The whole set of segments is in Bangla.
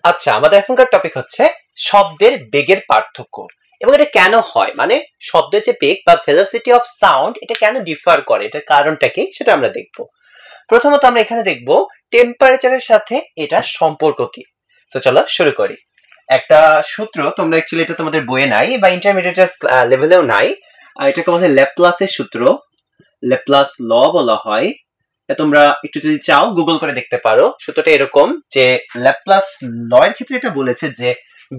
আচ্ছা, আমাদের এখনকার টপিক হচ্ছে শব্দের বেগের পার্থক্য এবং এটা কেন হয়, মানে শব্দের যে বেগ বা ভেলোসিটি অফ সাউন্ড এটা কেন ডিফার করে, এটার কারণটা কি সেটা আমরা দেখব। প্রথমত আমরা এখানে দেখব টেম্পারেচারের সাথে এটা সম্পর্ক কি। তো চলো শুরু করি। একটা সূত্র, তোমরা অ্যাকচুয়ালি এটা তোমাদের বইয়ে নাই বা ইন্টারমিডিয়েট লেভেলেও নাই, এটাকে আমাদের ল্যাপ্লাসের সূত্র, ল্যাপ্লাস ল বলা হয়। তোমরা একটু যদি চাও গুগল করে দেখতে পারো। সূত্রটা এরকম যে ল্যাপ্লাস ল এর ক্ষেত্রে এটা বলেছে যে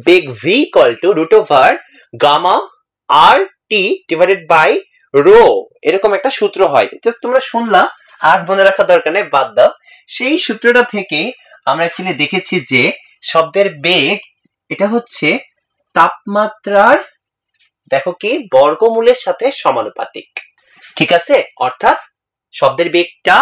বেগ v equal to root over gamma R T divided by rho, এরকম একটা সূত্র হয়। জাস্ট তোমরা শুনলা আর মনে রাখার দরকার নেই, বাদ দাও। সেই সূত্রটা থেকে আমরা অ্যাকচুয়ালি দেখেছি যে শব্দের বেগ এটা হচ্ছে তাপমাত্রার, দেখো কি, বর্গমূলের সাথে সমানুপাতিক। ঠিক আছে, অর্থাৎ শব্দের বেগটা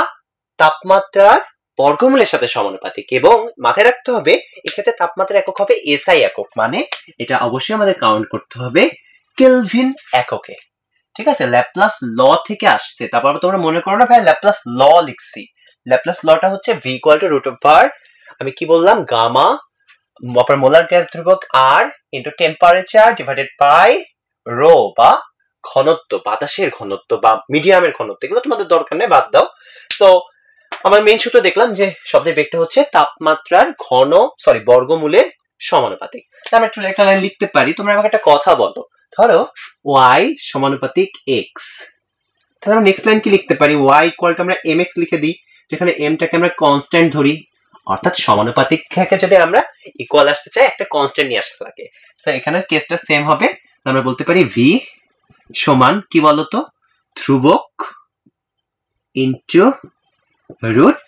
তাপমাত্রার বর্গমূলের সাথে সমানুপাতিক। এবং মাথায় রাখতে হবে এক্ষেত্রে তাপমাত্রার একক হবে এসআই একক, মানে এটা অবশ্যই আমাদের কাউন্ট করতে হবে কেলভিন এককে। ঠিক আছে, ল্যাপ্লাস ল থেকে আসছে। তারপর তোমরা মনে করো না ভাই ল্যাপ্লাস ল লিখছি, ল্যাপ্লাস লটা হচ্ছে v equal to root over, আমি কি বললাম, গামা মোলার গ্যাস ধ্রুবক আর into temperature divided by rho বা ঘনত্ব, বাতাসের ঘনত্ব বা মিডিয়ামের ঘনত্ব। এগুলো তোমাদের দরকার নেই, বাদ দাও। সো আমরা মেইন সূত্র দেখলাম যে শব্দের বেগটা হচ্ছে তাপমাত্রার বর্গমূলের সমানুপাতিক। আমরা একটু একটা লাইন লিখতে পারি। তোমরা আমাকে একটা কথা বলো, ধরো y সমানুপাতিক x, তাহলে আমরা নেক্সট লাইন কি লিখতে পারি, y ইকুয়াল টু আমরা mx লিখে দিই, যেখানে m টাকে আমরা কনস্ট্যান্ট ধরি। অর্থাৎ সমানুপাতিক থেকে যদি আমরা ইকুয়াল আসতে চাই একটা কনস্ট্যান্ট নিয়ে আসা লাগে। তো এখানে কেসটা সেম হবে, আমরা বলতে পারি v সমান কি বলতো, ধ্রুবক ইনটু রুট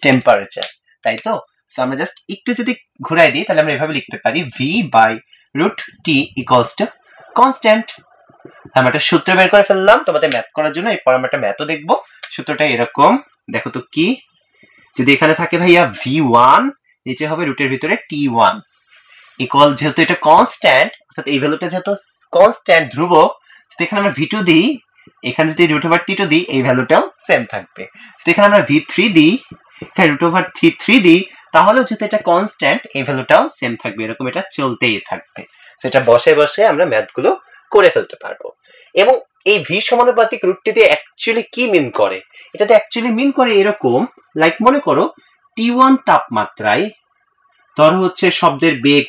টেম্পারেচার, তাই তো? সো আমরা জাস্ট একটু যদি ঘুরাই দিই তাহলে আমরা এভাবে লিখতে পারি v by root T equals to constant. আমরা একটা সূত্র বের করে ফেললাম তোমাদের ম্যাথ করার জন্য। এরপর আমরা একটা ম্যাথও দেখবো। সূত্রটা এরকম, দেখো তো কি, যদি এখানে থাকে ভাইয়া v1, নিচে হবে রুটের ভিতরে t1 ইকুয়াল, যেহেতু এটা কনস্ট্যান্ট অর্থাৎ এই ভ্যালুটা যেহেতু কনস্ট্যান্ট ধ্রুবক, এখানে আমরা v2 দিই, এখানে যদি রুট ওভার t2 দিই এই ভ্যালুটাও সেম থাকবে। এখানে আমরা v3 দিই, এখানে রুট ওভার t3 দিই, তাহলেও যেহেতু এটা কনস্ট্যান্ট এই ভ্যালুটাও সেম থাকবে। এরকম এটা চলতেই থাকবে। সেটা বসে বসে আমরা ম্যাথগুলো করে ফেলতে পারবো। এবং এই v সমানুপাতিক রুটটি দিয়ে অ্যাকচুয়ালি কি মিন করে, এটাতে অ্যাকচুয়ালি মিন করে এরকম, লাইক মনে করো t1 তাপমাত্রায় ধরো হচ্ছে শব্দের বেগ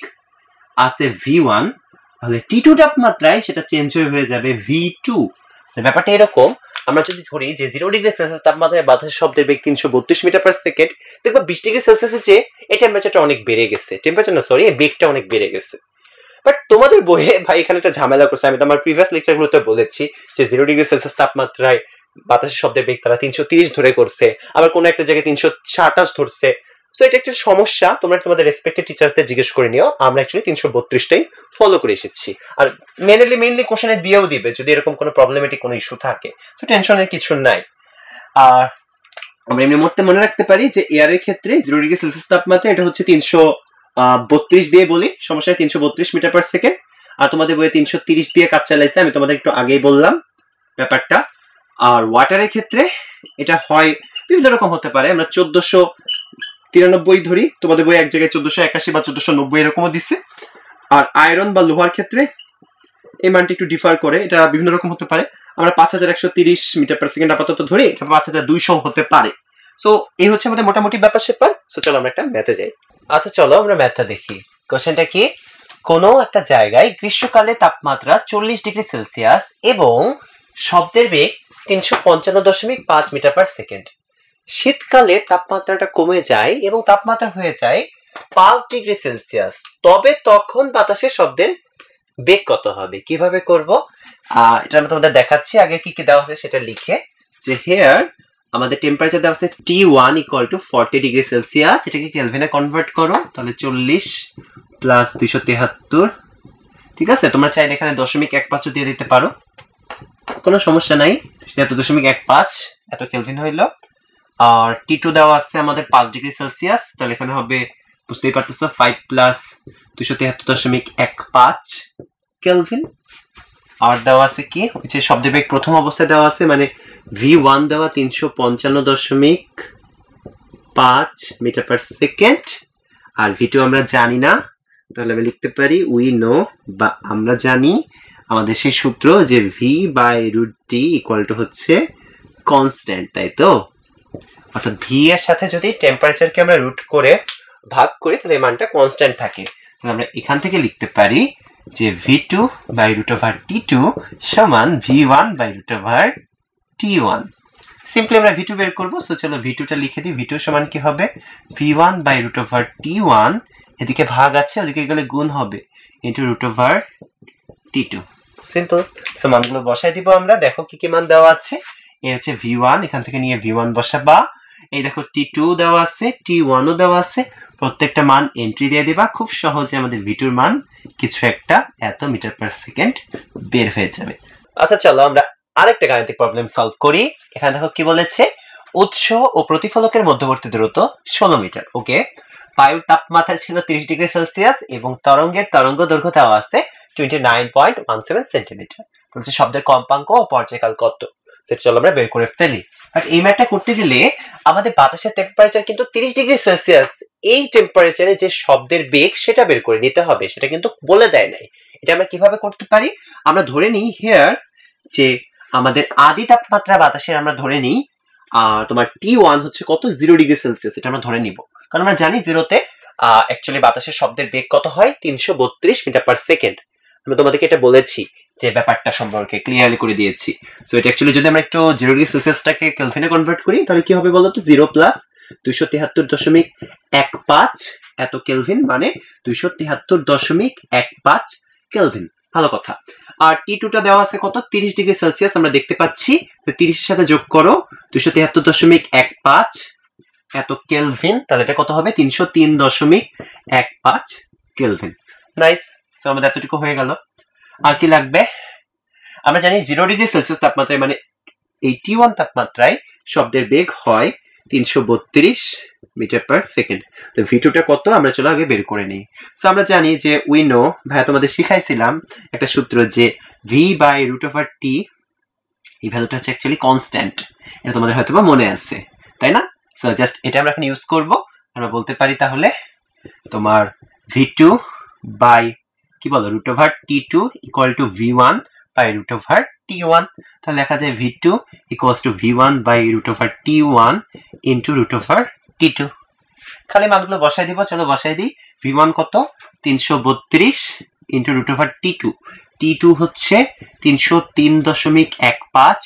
আছে v1, তাহলে t2 তাপমাত্রায় সেটা চেঞ্জ হয়ে যাবে v2। ব্যাপারটা এরকম, আমরা যদি ধরি যে 0 ডিগ্রি সেলসিয়াস তাপমাত্রায় বাতাসের শব্দের বেগ 332 মিটার পার সেকেন্ড, দেখবা 20 ডিগ্রি সেলসিয়াসের চেয়ে এই টেম্পারেচারটা অনেক বেড়ে গেছে, এই বেগটা অনেক বেড়ে গেছে। বাট তোমাদের বইয়ে ভাই এখানে একটা ঝামেলা করছে। আমি তো আমার প্রিভিয়াস লেকচারগুলোতে বলেছি যে 0 ডিগ্রি সেলসিয়াস তাপমাত্রায় বাতাসের শব্দের বেগ তারা 330 ধরে করছে, আবার কোনো একটা জায়গায় 328 ধরছে। সো এটা একটা সমস্যা, তোমরা তোমাদের রেসপেক্টেড টিচার্সদের জিজ্ঞেস করে নিও। আমরা অ্যাকচুয়ালি 332টাই ফলো করে এসেছি। আর মেইনলি কোশ্চেনে দিয়েও দিবে যদি এরকম কোনো প্রবলেমেটিক কোনো ইস্যু থাকে, তো টেনশনের কিছু নাই। আর আমরা এমনি মনে রাখতে পারি যে এয়ারের ক্ষেত্রে 0 ডিগ্রি সেলসিয়াস তাপমাত্রা এটা হচ্ছে 332 দিয়ে বলি, সমস্যা 332 মিটার পার সেকেন্ড। আর তোমাদের বইয়ে 330 দিয়ে কাজ চালাইছে, আমি তোমাদের একটু আগেই বললাম ব্যাপারটা। আর ওয়াটারের ক্ষেত্রে এটা হয় বিভিন্ন রকম হতে পারে, আমরা 1493 ধরি, তোমাদের বই এক জায়গায় 1481 বা 1490 এরকমও দিচ্ছে। আর আয়রন বা লোহার ক্ষেত্রে এই মানটি একটু ডিফার করে, এটা বিভিন্ন রকম হতে পারে। আমরা 5130 মিটার পার সেকেন্ড আপাতত ধরি, এটা 5200 হতে পারে। সো এই হচ্ছে আমাদের মোটামুটি ব্যাপার স্যাপার। সো চলো আমরা একটা ম্যাথে যাই। আচ্ছা চলো আমরা ম্যাথটা দেখি। কোশ্চেনটা কি, কোনো একটা জায়গায় গ্রীষ্মকালে তাপমাত্রা 40 ডিগ্রি সেলসিয়াস এবং শব্দের বেগ 355.5 মিটার পার সেকেন্ড। শীতকালে তাপমাত্রাটা কমে যায় এবং তাপমাত্রা হয়ে যায় 5 ডিগ্রি সেলসিয়াস, তবে তখন বাতাসের শব্দের বেগ কত হবে? কিভাবে করব এটা আমি তোমাদের দেখাচ্ছি। আগে কি কি দেওয়া আছে সেটা লিখে, যে হেয়ার আমাদের টেম্পারেচার দেওয়া আছে T1 equal to 40 degree Celsius, এটাকে কেলভিনে কনভার্ট করো, তাহলে 40 প্লাস 273। ঠিক আছে, তোমরা চাইলে এখানে 0.15 দিয়ে দিতে পারো, কোনো সমস্যা নাই। 0.15 এত কেলভিন হইলো। আর T2 দেওয়া আছে আমাদের 5 ডিগ্রি সেলসিয়াস, তাহলে এখানে হবে বুঝতেই পারতেছো 5 প্লাস 273.15 কেলভিন। আর দেওয়া আছে কি, যে শব্দের বেগ প্রথম অবস্থায় দেওয়া আছে, মানে v1 দেওয়া 355.5 মিটার পার সেকেন্ড, আর v2 আমরা জানি না, তাহলে আমি লিখতে পারি উই নো, বা আমরা জানি আমাদের সেই সূত্র যে v/√t ইকুয়াল টু হচ্ছে কনস্ট্যান্ট, তাই তো? অর্থাৎ v এর সাথে যদি টেম্পারেচারকে আমরা রুট করে ভাগ করি তাহলে এই মানটা কনস্ট্যান্ট থাকে। তাহলে আমরা এখান থেকে লিখতে পারি যে v2/√t2 সমান v1/√t1। সিম্পলি আমরা v2 বের করব। সো চলো v2 টা লিখে দিই। v2 সমান কি হবে? v1/√t1, এদিকে ভাগ আছে, ওদিকে গেলে গুণ হবে, ইনটু √t2। সিম্পল। সো মানগুলো বসাই দিব আমরা। দেখো কি কি মান দেওয়া আছে। এই হচ্ছে v1, এখান থেকে নিয়ে v1 বসাবা। এই দেখো t2 দেওয়া আছে, t1 ও দেওয়া আছে। প্রত্যেকটা মান এন্ট্রি দিয়ে দিবা। খুব সহজে আমাদের v2 এর মান কিছু একটা এত মিটার পার সেকেন্ড বের হয়ে যাবে। আচ্ছা চলো আমরা আরেকটা গাণিতিক প্রবলেম সলভ করি। এখানে দেখো কি বলেছে, উৎস ও প্রতিফলকের মধ্যবর্তী দূরত্ব 16 মিটার। ওকে, বায়ুর তাপমাত্রা ছিল 30 ডিগ্রি সেলসিয়াস এবং তরঙ্গের তরঙ্গ দৈর্ঘ্য দেওয়া আছে 29.17 সেন্টিমিটার। বলছে শব্দের কম্পাঙ্ক ও পর্যায়কাল কত, সেটা চলো আমরা বের করে ফেলি। বাট এই ম্যাথটা করতে গেলে আমাদের বাতাসের টেম্পারেচার কিন্তু 30 ডিগ্রি সেলসিয়াস। এই টেম্পারেচারে যে শব্দের বেগ সেটা বের করে নিতে হবে, সেটা কিন্তু বলে দেয় নাই। এটা আমরা কিভাবে করতে পারি? আমরা ধরে নিই হিয়ার যে আমাদের আদি তাপমাত্রা বাতাসের আমরা ধরে নিই তোমার T1 হচ্ছে কত, 0 ডিগ্রি সেলসিয়াস। এটা আমরা ধরে নিব, কারণ আমরা জানি জিরোতে অ্যাকচুয়ালি বাতাসের শব্দের বেগ কত হয়, 332 মিটার পার সেকেন্ড। আমি তোমাদেরকে এটা বলেছি, যে ব্যাপারটা সম্পর্কে ক্লিয়ারলি করে দিয়েছি। সো এটা অ্যাকচুয়ালি যদি আমরা একটু 0 ডিগ্রি সেলসিয়াসটাকে কেলভিনে কনভার্ট করি তাহলে কি হবে বলো তো? 0 প্লাস 273.15 এত কেলভিন, মানে 273.15 কেলভিন। ভালো কথা। আর T2 টা দেওয়া আছে কত, 30 ডিগ্রি সেলসিয়াস আমরা দেখতে পাচ্ছি। 30 এর সাথে যোগ করো 273.15 এত কেলভিন, তাহলে এটা কত হবে? 303.15 কেলভিন। নাইস। সো আমাদের এতটুকু হয়ে গেল। আর কি লাগবে? আমরা জানি 0 ডিগ্রি সেলসিয়াস তাপমাত্রায়, মানে 81 তাপমাত্রায় শব্দের বেগ হয় 332 মিটার পার সেকেন্ড। তো v2 টা কত আমরা চলো আগে বের করে নিই। সো আমরা জানি যে উই নো, ভাইয়া তোমাদের শিখাইছিলাম একটা সূত্র যে v/√t, এই ভ্যালুটা হচ্ছে অ্যাকচুয়ালি কনস্ট্যান্ট। এটা তোমাদের হয়তো বা মনে আছে, তাই না? সো জাস্ট এটা আমরা এখন ইউজ করব। আমরা বলতে পারি তাহলে তোমার v2 বাই কি বলো √t2 ইকুয়াল টু v1/√t1। তাহলে লেখা যায় v2 equals to v1/√t1 into √t2। খালি মানগুলো বসাই দিব। চলো বসাই দিই। v1 কত, 332 ইনটু √t2। t2 হচ্ছে 303.15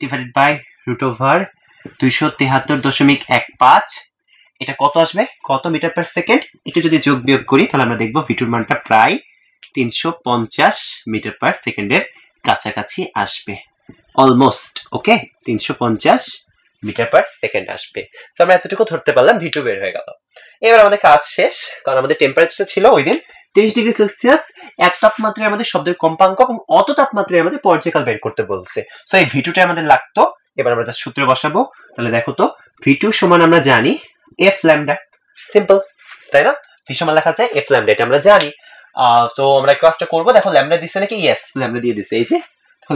ডিভাইডেড বাই √273.15। এটা কত আসবে, কত মিটার পার সেকেন্ড? একটু যদি যোগ বিয়োগ করি তাহলে আমরা দেখবো v2 এর মানটা প্রায় 350 মিটার পার সেকেন্ডের কাছাকাছি আসবে, অলমোস্ট। ওকে, 350 মিটার পার সেকেন্ড আসবে। সো আমরা এতটুকু ধরতে পারলাম, v2 বের হয়ে গেল। এবার আমাদের কাজ শেষ, কারণ আমাদের টেম্পারেচারটা ছিল ওই দিন 30 ডিগ্রি সেলসিয়াস। এত তাপমাত্রায় আমাদের শব্দের কম্পাঙ্ক এবং অত তাপমাত্রায় আমাদের পর্যায়কাল বের করতে বলছে। সো এই v2 টা আমাদের লাগতো। এবার আমরা তার সূত্রে বসাবো। তাহলে দেখো তো, v2 সমান আমরা জানি f ল্যামডা। সিম্পল, তাই না? v সমান লেখা যায় f ল্যামডা, এটা আমরা জানি। সো আমরা কাজটা করবো। দেখো ল্যামডা দিছে নাকি? ইয়েস, ল্যামডা দিয়ে দিছে। এই যে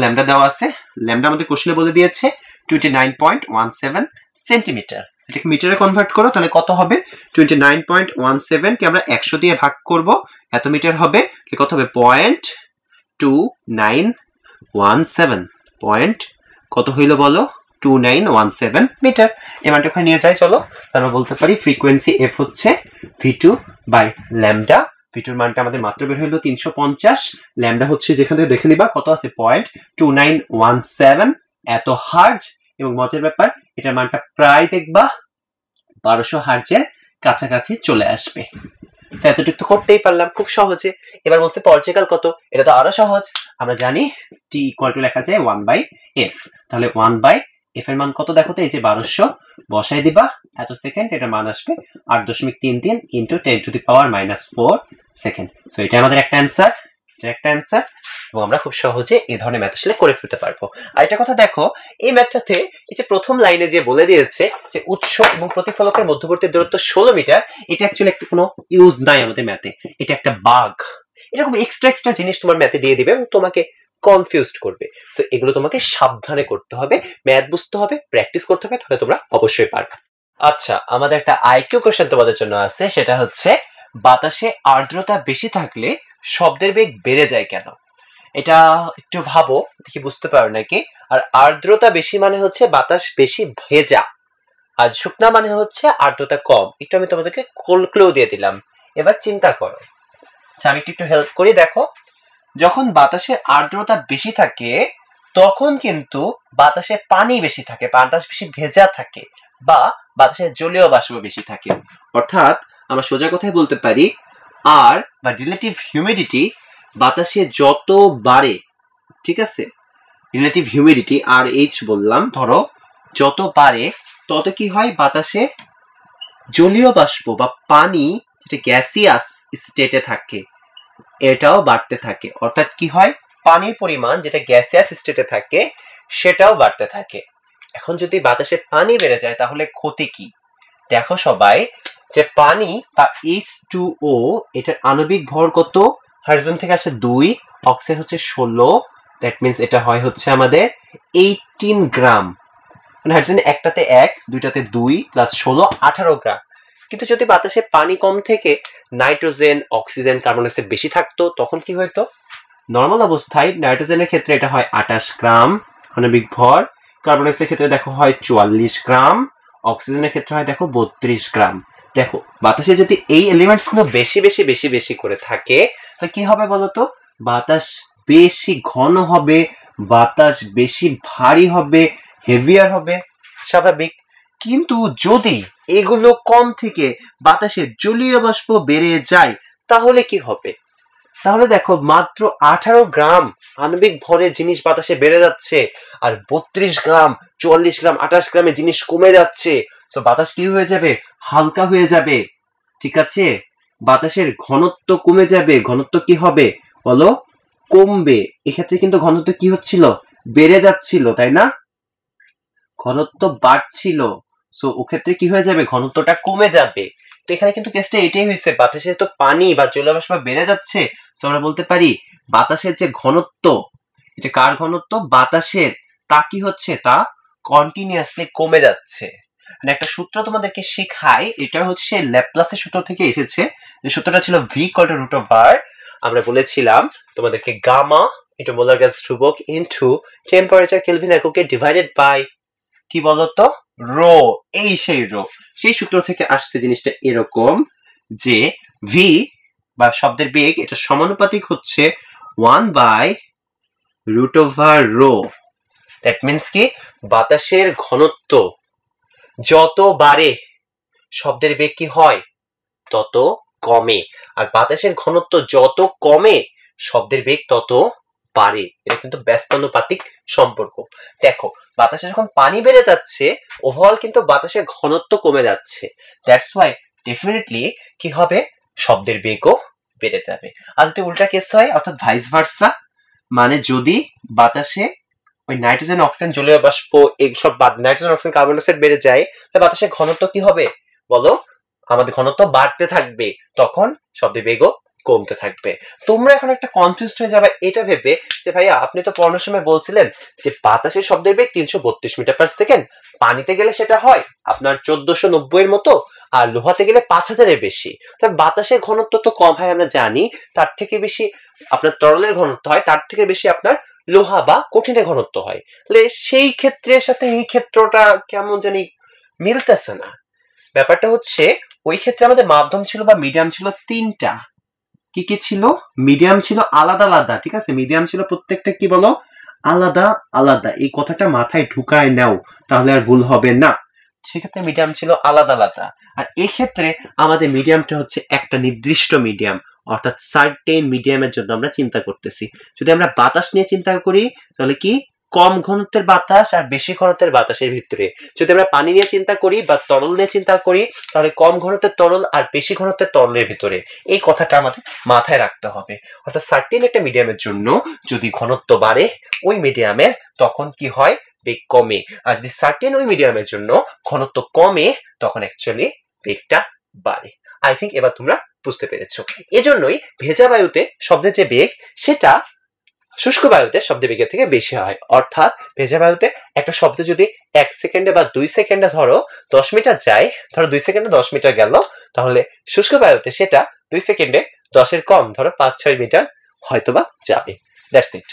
ল্যামডা দেওয়া আছে। ল্যামডা আমাদের কোশ্চেনে বলে দিয়েছে 29.17 সেন্টিমিটার। এটাকে মিটারে কনভার্ট করো, তাহলে কত হবে? 29.17 কে আমরা 100 দিয়ে ভাগ করব, এত মিটার হবে। কত হবে? 0.2917 পয়েন্ট কত হইল বলো? 2917 মিটার। এই মানটা ওখানে নিয়ে যাই। চলো আমরা বলতে পারি ফ্রিকোয়েন্সি f হচ্ছে v2 বাই ল্যামডা। v2 এর মানটা আমাদের মাত্র বের হইলো 350। ল্যামডা হচ্ছে যেখান থেকে দেখে নিবা কত আছে, 0.2917 এত হার্জ। এবং মজার ব্যাপার, এটার মানটা প্রায় দেখবা 1200 হার্জের কাছাকাছি চলে আসবে। এতটুকু তো করতেই পারলাম খুব সহজে। এবার বলছে পর্যায়কাল কত, এটা তো আরো সহজ। আমরা জানি t ইকুয়াল টু লেখা যায় 1/f। তাহলে 1/f এর মান কত দেখো তো, এই যে 1200 বসাই দিবা, এত সেকেন্ড, এটার মান আসবে 8.33 ইন্টু 10⁻⁻4 সেকেন্ড। সো এটা আমাদের একটা অ্যান্সার, এটা একটা অ্যান্সার। এবং আমরা খুব সহজে এই ধরনের ম্যাথ আসলে করে ফেলতে পারবো। আর একটা কথা দেখো, এই ম্যাথটাতে এই যে প্রথম লাইনে যে বলে দিয়েছে যে উৎস এবং প্রতিফলকের মধ্যবর্তী দূরত্ব 16 মিটার, এটা অ্যাকচুয়ালি একটা কোনো ইউজ নাই আমাদের ম্যাথে। এটা একটা বাগ। এরকম এক্সট্রা জিনিস তোমার ম্যাথে দিয়ে দিবে এবং তোমাকে কনফিউজড করবে। সো এগুলো তোমাকে সাবধানে করতে হবে, ম্যাথ বুঝতে হবে, প্র্যাকটিস করতে হবে, তাহলে তোমরা অবশ্যই পারবে। আচ্ছা, আমাদের একটা আইকিউ কোশ্চেন তোমাদের জন্য আছে, সেটা হচ্ছে বাতাসে আর্দ্রতা বেশি থাকলে শব্দের বেগ বেড়ে যায় কেন? এটা একটু ভাবো, দেখি বুঝতে পারো নাকি। আর আর্দ্রতা বেশি মানে হচ্ছে বাতাস বেশি ভেজা, আর শুকনা মানে হচ্ছে আর্দ্রতা কম। একটু আমি তোমাদেরকে ক্লু দিয়ে দিলাম, এবার চিন্তা করো। আচ্ছা, আমি একটু হেল্প করি। দেখো, যখন বাতাসের আর্দ্রতা বেশি থাকে তখন কিন্তু বাতাসে পানি বেশি থাকে, বাতাস বেশি ভেজা থাকে, বা বাতাসের জলীয় বাষ্প বেশি থাকে। অর্থাৎ আমরা সোজা কথায় বলতে পারি আর বা রিলেটিভ হিউমিডিটি বাতাসে যত বাড়ে, ঠিক আছে, রিলেটিভ হিউমিডিটি আর এইচ বললাম, ধরো যত বাড়ে তত কি হয়, বাতাসে জলীয় বাষ্প বা পানি যেটা গ্যাসিয়াস স্টেটে থাকে এটাও বাড়তে থাকে। অর্থাৎ কি হয়, পানির পরিমাণ যেটা গ্যাসিয়াস স্টেটে থাকে সেটাও বাড়তে থাকে। এখন যদি বাতাসে পানি বেড়ে যায় তাহলে ক্ষতি কি? দেখো সবাই, যে পানি বা H2O এটার আণবিক ভর কত? হাইড্রোজেন থেকে আসে 2, অক্সিজেন হচ্ছে 16, দ্যাট মিন্স এটা হয় হচ্ছে আমাদের 18 গ্রাম। মানে হাইড্রোজেন একটাতে 1, দুইটাতে 2 প্লাস 16 18 গ্রাম। কিন্তু যদি বাতাসে পানি কম থেকে নাইট্রোজেন, অক্সিজেন, কার্বন ডাইঅক্সাইড বেশি থাকতো তখন কি হতো? নর্মাল অবস্থায় নাইট্রোজেনের ক্ষেত্রে এটা হয় 28 গ্রাম আণবিক ভর, কার্বন ডাইঅক্সাইডের ক্ষেত্রে দেখো হয় 44 গ্রাম, অক্সিজেনের ক্ষেত্রে হয় দেখো 32 গ্রাম। দেখো, বাতাসে যদি এই এলিমেন্টস গুলো বেশি বেশি বেশি বেশি করে থাকে তাহলে কি হবে বলতো? বাতাস বেশি ঘন হবে, বাতাস বেশি ভারী হবে, হেভিয়ার হবে, স্বাভাবিক। কিন্তু যদি এগুলো কম থেকে বাতাসে জলীয় বাষ্প বেড়ে যায় তাহলে কি হবে? তাহলে দেখো, মাত্র 18 গ্রাম আণবিক ভরের জিনিস বাতাসে বেড়ে যাচ্ছে, আর 32 গ্রাম, 44 গ্রাম, 28 গ্রামের জিনিস কমে যাচ্ছে। তো বাতাস কি হয়ে যাবে? হালকা হয়ে যাবে, ঠিক আছে? বাতাসের ঘনত্ব কমে যাবে। ঘনত্ব কি হবে বলো? কমবে। এক্ষেত্রে কিন্তু ঘনত্ব কি হচ্ছিল? বেড়ে যাচ্ছিল, তাই না? ঘনত্ব বাড়ছিল, সো ওক্ষেত্রে কি হয়ে যাবে? ঘনত্বটা কমে যাবে। তো এখানে কিন্তু কেসটা এটাই হয়েছে, বাতাসে তো পানি বা জলীয় বাষ্প বেড়ে যাচ্ছে, তো আমরা বলতে পারি বাতাসের যে ঘনত্ব, এটা কার ঘনত্ব? বাতাসের। তা কি হচ্ছে? তা কন্টিনিউয়াসলি কমে যাচ্ছে। মানে একটা সূত্র তোমাদেরকে শেখাই, এটা হচ্ছে সেই ল্যাপ্লাসের সূত্র থেকে এসেছে। যে সূত্রটা ছিল v = √r। আমরা বলেছিলাম তোমাদেরকে গামা এটা মোলার গ্যাস ধ্রুবক ইনটু টেম্পারেচার কেলভিন এককে ডিভাইডেড বাই কি বলতো? রো। এই সেই রো, সেই সূত্র থেকে আসছে জিনিসটা এরকম যে v বা শব্দের বেগ এটা সমানুপাতিক হচ্ছে 1/√ρ। দ্যাট মিন্স কি, বাতাসের ঘনত্ব যত বাড়ে শব্দের বেগ কি হয়? তত কমে। আর বাতাসের ঘনত্ব যত কমে শব্দের বেগ তত বাড়ে। এটা কিন্তু ব্যস্তানুপাতিক সম্পর্ক। দেখো, বাতাসে যখন পানি বেড়ে যাচ্ছে ওভারঅল কিন্তু বাতাসের ঘনত্ব কমে যাচ্ছে, দ্যাটস ওয়াই ডেফিনেটলি কি হবে? শব্দের বেগও বেড়ে যাবে। আর যদি উল্টা কেস হয়, অর্থাৎ ভাইস ভার্সা, মানে যদি বাতাসে ওই নাইট্রোজেন, অক্সিজেন, জলীয় বাষ্প এইসব নাইট্রোজেন, অক্সিজেন, কার্বন ডাইঅক্সাইড বেড়ে যায়, তাহলে বাতাসের ঘনত্ব কি হবে বলো? আমাদের ঘনত্ব বাড়তে থাকবে, তখন শব্দের বেগও কমতে থাকবে। তোমরা এখন একটা কনফিউজ হয়ে যাবে এটা ভেবে যে ভাইয়া আপনি তো পড়ানোর সময় বলছিলেন যে বাতাসের শব্দের বেগ 332 মিটার পার সেকেন্ড, পানিতে গেলে সেটা হয় আপনার 1490 এর মতো, আর লোহাতে গেলে 5000 এর বেশি। তবে বাতাসের ঘনত্ব তো কম হয় আমরা জানি, তার থেকে বেশি আপনার তরলের ঘনত্ব হয়, তার থেকে বেশি আপনার লোহা বা কঠিনের ঘনত্ব হয়। তাহলে সেই ক্ষেত্রের সাথে এই ক্ষেত্রটা কেমন জানি মিলতেছে না। ব্যাপারটা হচ্ছে ওই ক্ষেত্রে আমাদের মাধ্যম ছিল বা মিডিয়াম ছিল 3টা। কি কি ছিল? মিডিয়াম ছিল আলাদা আলাদা, ঠিক আছে? মিডিয়াম ছিল প্রত্যেকটা কি বলো? আলাদা আলাদা। এই কথাটা মাথায় ঢুকায় নাও, তাহলে আর ভুল হবে না। সেক্ষেত্রে মিডিয়াম ছিল আলাদা আলাদা। আর এই ক্ষেত্রে আমাদের মিডিয়ামটা হচ্ছে একটা নির্দিষ্ট মিডিয়াম, অর্থাৎ সার্টেন মিডিয়ামের জন্য আমরা চিন্তা করতেছি। যদি আমরা বাতাস নিয়ে চিন্তা করি তাহলে কি কম ঘনত্বের বাতাস আর বেশি ঘনত্বের বাতাসের ভিতরে। যদি আমরা পানি নিয়ে চিন্তা করি বা তরল নিয়ে চিন্তা করি তাহলে কম ঘনত্বের তরল আর বেশি ঘনত্বের তরলের ভিতরে। এই কথাটা আমাদের মাথায় রাখতে হবে। অর্থাৎ সার্টেন একটা মিডিয়ামের জন্য যদি ঘনত্ব বাড়ে ওই মিডিয়ামে, তখন কি হয়? বেগ কমে। আর যদি সার্টেন ওই মিডিয়ামের জন্য ঘনত্ব কমে তখন অ্যাকচুয়ালি বেগটা বাড়ে। আই থিঙ্ক এবার তোমরা বুঝতে পেরেছো। এজন্যই ভেজা বায়ুতে শব্দের যে বেগ সেটা শুষ্ক বায়ুতে শব্দের বেগের থেকে বেশি হয়। অর্থাৎ ভেজা বায়ুতে একটা শব্দ যদি 1 সেকেন্ডে বা 2 সেকেন্ডে ধরো 10 মিটার যায়, ধরো 2 সেকেন্ডে 10 মিটার গেল, তাহলে শুষ্ক বায়ুতে সেটা 2 সেকেন্ডে 10-এর কম, ধরো 5-6 মিটার হয়তোবা যাবে। That's it.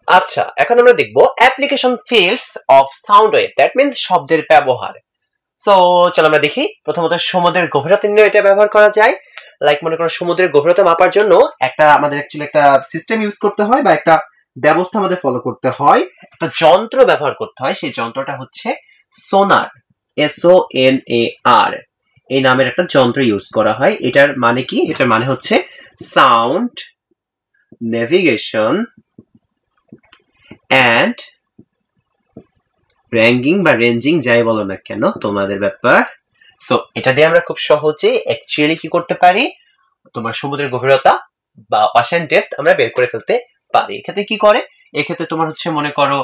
আচ্ছা, এখন আমরা দেখবো application fields of sound wave, that means শব্দের ব্যবহার। সো চলো আমরা দেখি। প্রথমত সমুদ্রের গভীরতা নির্ণয় এটা ব্যবহার করা যায়। লাইক মনে করো সমুদ্রের গভীরতা মাপার জন্য আমাদের অ্যাকচুয়ালি একটা সিস্টেম ইউজ করতে হয় বা একটা ব্যবস্থা আমাদের ফলো করতে হয়, একটা যন্ত্র ব্যবহার করতে হয়। সেই যন্ত্রটা হচ্ছে সোনার, SONAR এই নামের একটা যন্ত্র ইউজ করা হয়। এটার মানে কি? এটার মানে হচ্ছে সাউন্ড নেভিগেশন অ্যান্ড র্যাঙ্কিং বা রেঞ্জিং, যাই বলো না কেন তোমাদের ব্যাপার। সো এটা দিয়ে আমরা খুব সহজে অ্যাকচুয়ালি কি করতে পারি, তোমার সমুদ্রের গভীরতা বা ওশেন ডেপথ আমরা বের করে ফেলতে পারি। এক্ষেত্রে কি করে, এক্ষেত্রে তোমার হচ্ছে মনে করো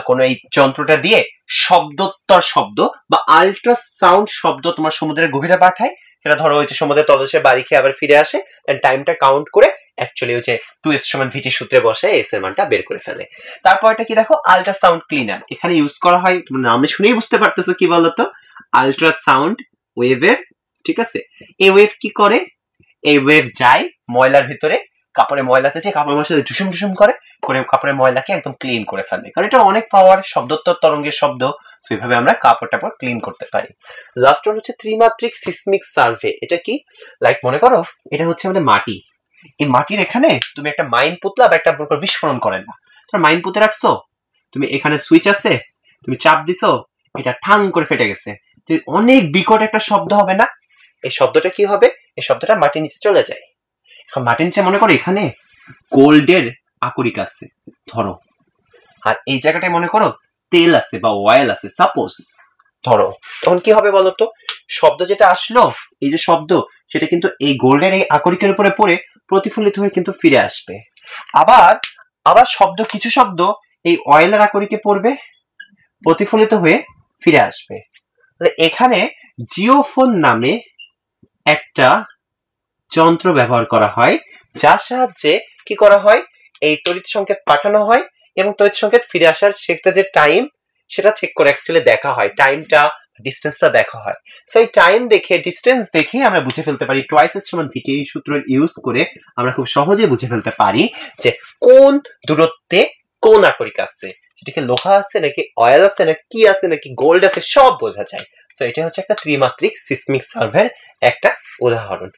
কোন এই যন্ত্রটা দিয়ে শব্দোত্তর শব্দ বা আল্ট্রাসাউন্ড শব্দ তোমার সমুদ্রের গভীরে পাঠায়। এটা ধরো ওই যে সমুদ্রের তলদেশে বাড়ি খেয়ে আবার ফিরে আসে, দেন টাইমটা কাউন্ট করে অ্যাকচুয়ালি ওই যে 2s = VT সূত্রে বসে এস এর মানটা বের করে ফেলে। তারপর এটা কি দেখো, আল্ট্রাসাউন্ড ক্লিনার এখানে ইউজ করা হয়। তোমরা নামে শুনেই বুঝতে পারতেছো কি বলতো, আল্ট্রাসাউন্ড ওয়েভের। ঠিক আছে, এই ওয়েভ কি করে, এই ওয়েভ যায় ময়লার ভিতরে, কাপড়ে ময়লাতে যে কাপড়ের ময়লা ঢুসুম ঢুসুম করে কাপড়ের ময়লাকে একদম ক্লিন করে ফেলে, কারণ এটা অনেক পাওয়ার শব্দোত্তর তরঙ্গের শব্দ। সেইভাবে আমরা কাপড় টাপড় ক্লিন করতে পারি। লাস্ট ওয়ান হচ্ছে ত্রিমাত্রিক সিসমিক সার্ভে। এটা কি, লাইক মনে করো এটা হচ্ছে আমাদের মাটি। এই মাটির এখানে তুমি একটা মাইন পুতলা বা একটা বিস্ফোরণ করে না, তোমার মাইন পুঁতে রাখছো, তুমি এখানে সুইচ আছে, তুমি চাপ দিছো, এটা ঠাং করে ফেটে গেছে, অনেক বিকট একটা শব্দ হবে না? এই শব্দটা কি হবে, এই শব্দটা মাটির নিচে চলে যায়। এখন মাটির নিচে মনে করো এখানে গোল্ডের আকরিক আছে ধরো, আর এই জায়গাটায় মনে করো তেল আছে বা অয়েল আছে সাপোজ ধরো, তখন কি হবে বলতো, শব্দ যেটা আসলো, এই যে শব্দ, সেটা কিন্তু এই গোল্ডের এই আকরিকের উপরে পড়ে প্রতিফলিত হয়ে কিন্তু ফিরে আসবে। আবার শব্দ, কিছু শব্দ এই অয়েলের আকরিকে পড়বে, প্রতিফলিত হয়ে ফিরে আসবে। এখানে জিওফোন নামে একটা যন্ত্র ব্যবহার করা হয়, যার সাহায্যে কি করা হয়, এই তড়িৎ সংকেত পাঠানো হয় এবং তড়িৎ সংকেত ফিরে আসার সেক্ষেত্রে যে টাইম, সেটা চেক করে অ্যাকচুয়ালি দেখা হয়, টাইমটা ডিস্টেন্সটা দেখা হয়। সো এই টাইম দেখে, ডিস্টেন্স দেখে আমরা বুঝে ফেলতে পারি, টুয়াইস এস সমান ভিটি এই সূত্র ইউজ করে আমরা খুব সহজে বুঝে ফেলতে পারি যে কোন দূরত্বে কোন আকরিক আছে, সেটাকে লোহা আছে নাকি অয়েল আছে নাকি কি আছে নাকি গোল্ড আছে, সব বোঝা যায়। সো এটা হচ্ছে একটা ত্রিমাত্রিক সিসমিক সার্ভের একটা উদাহরণ।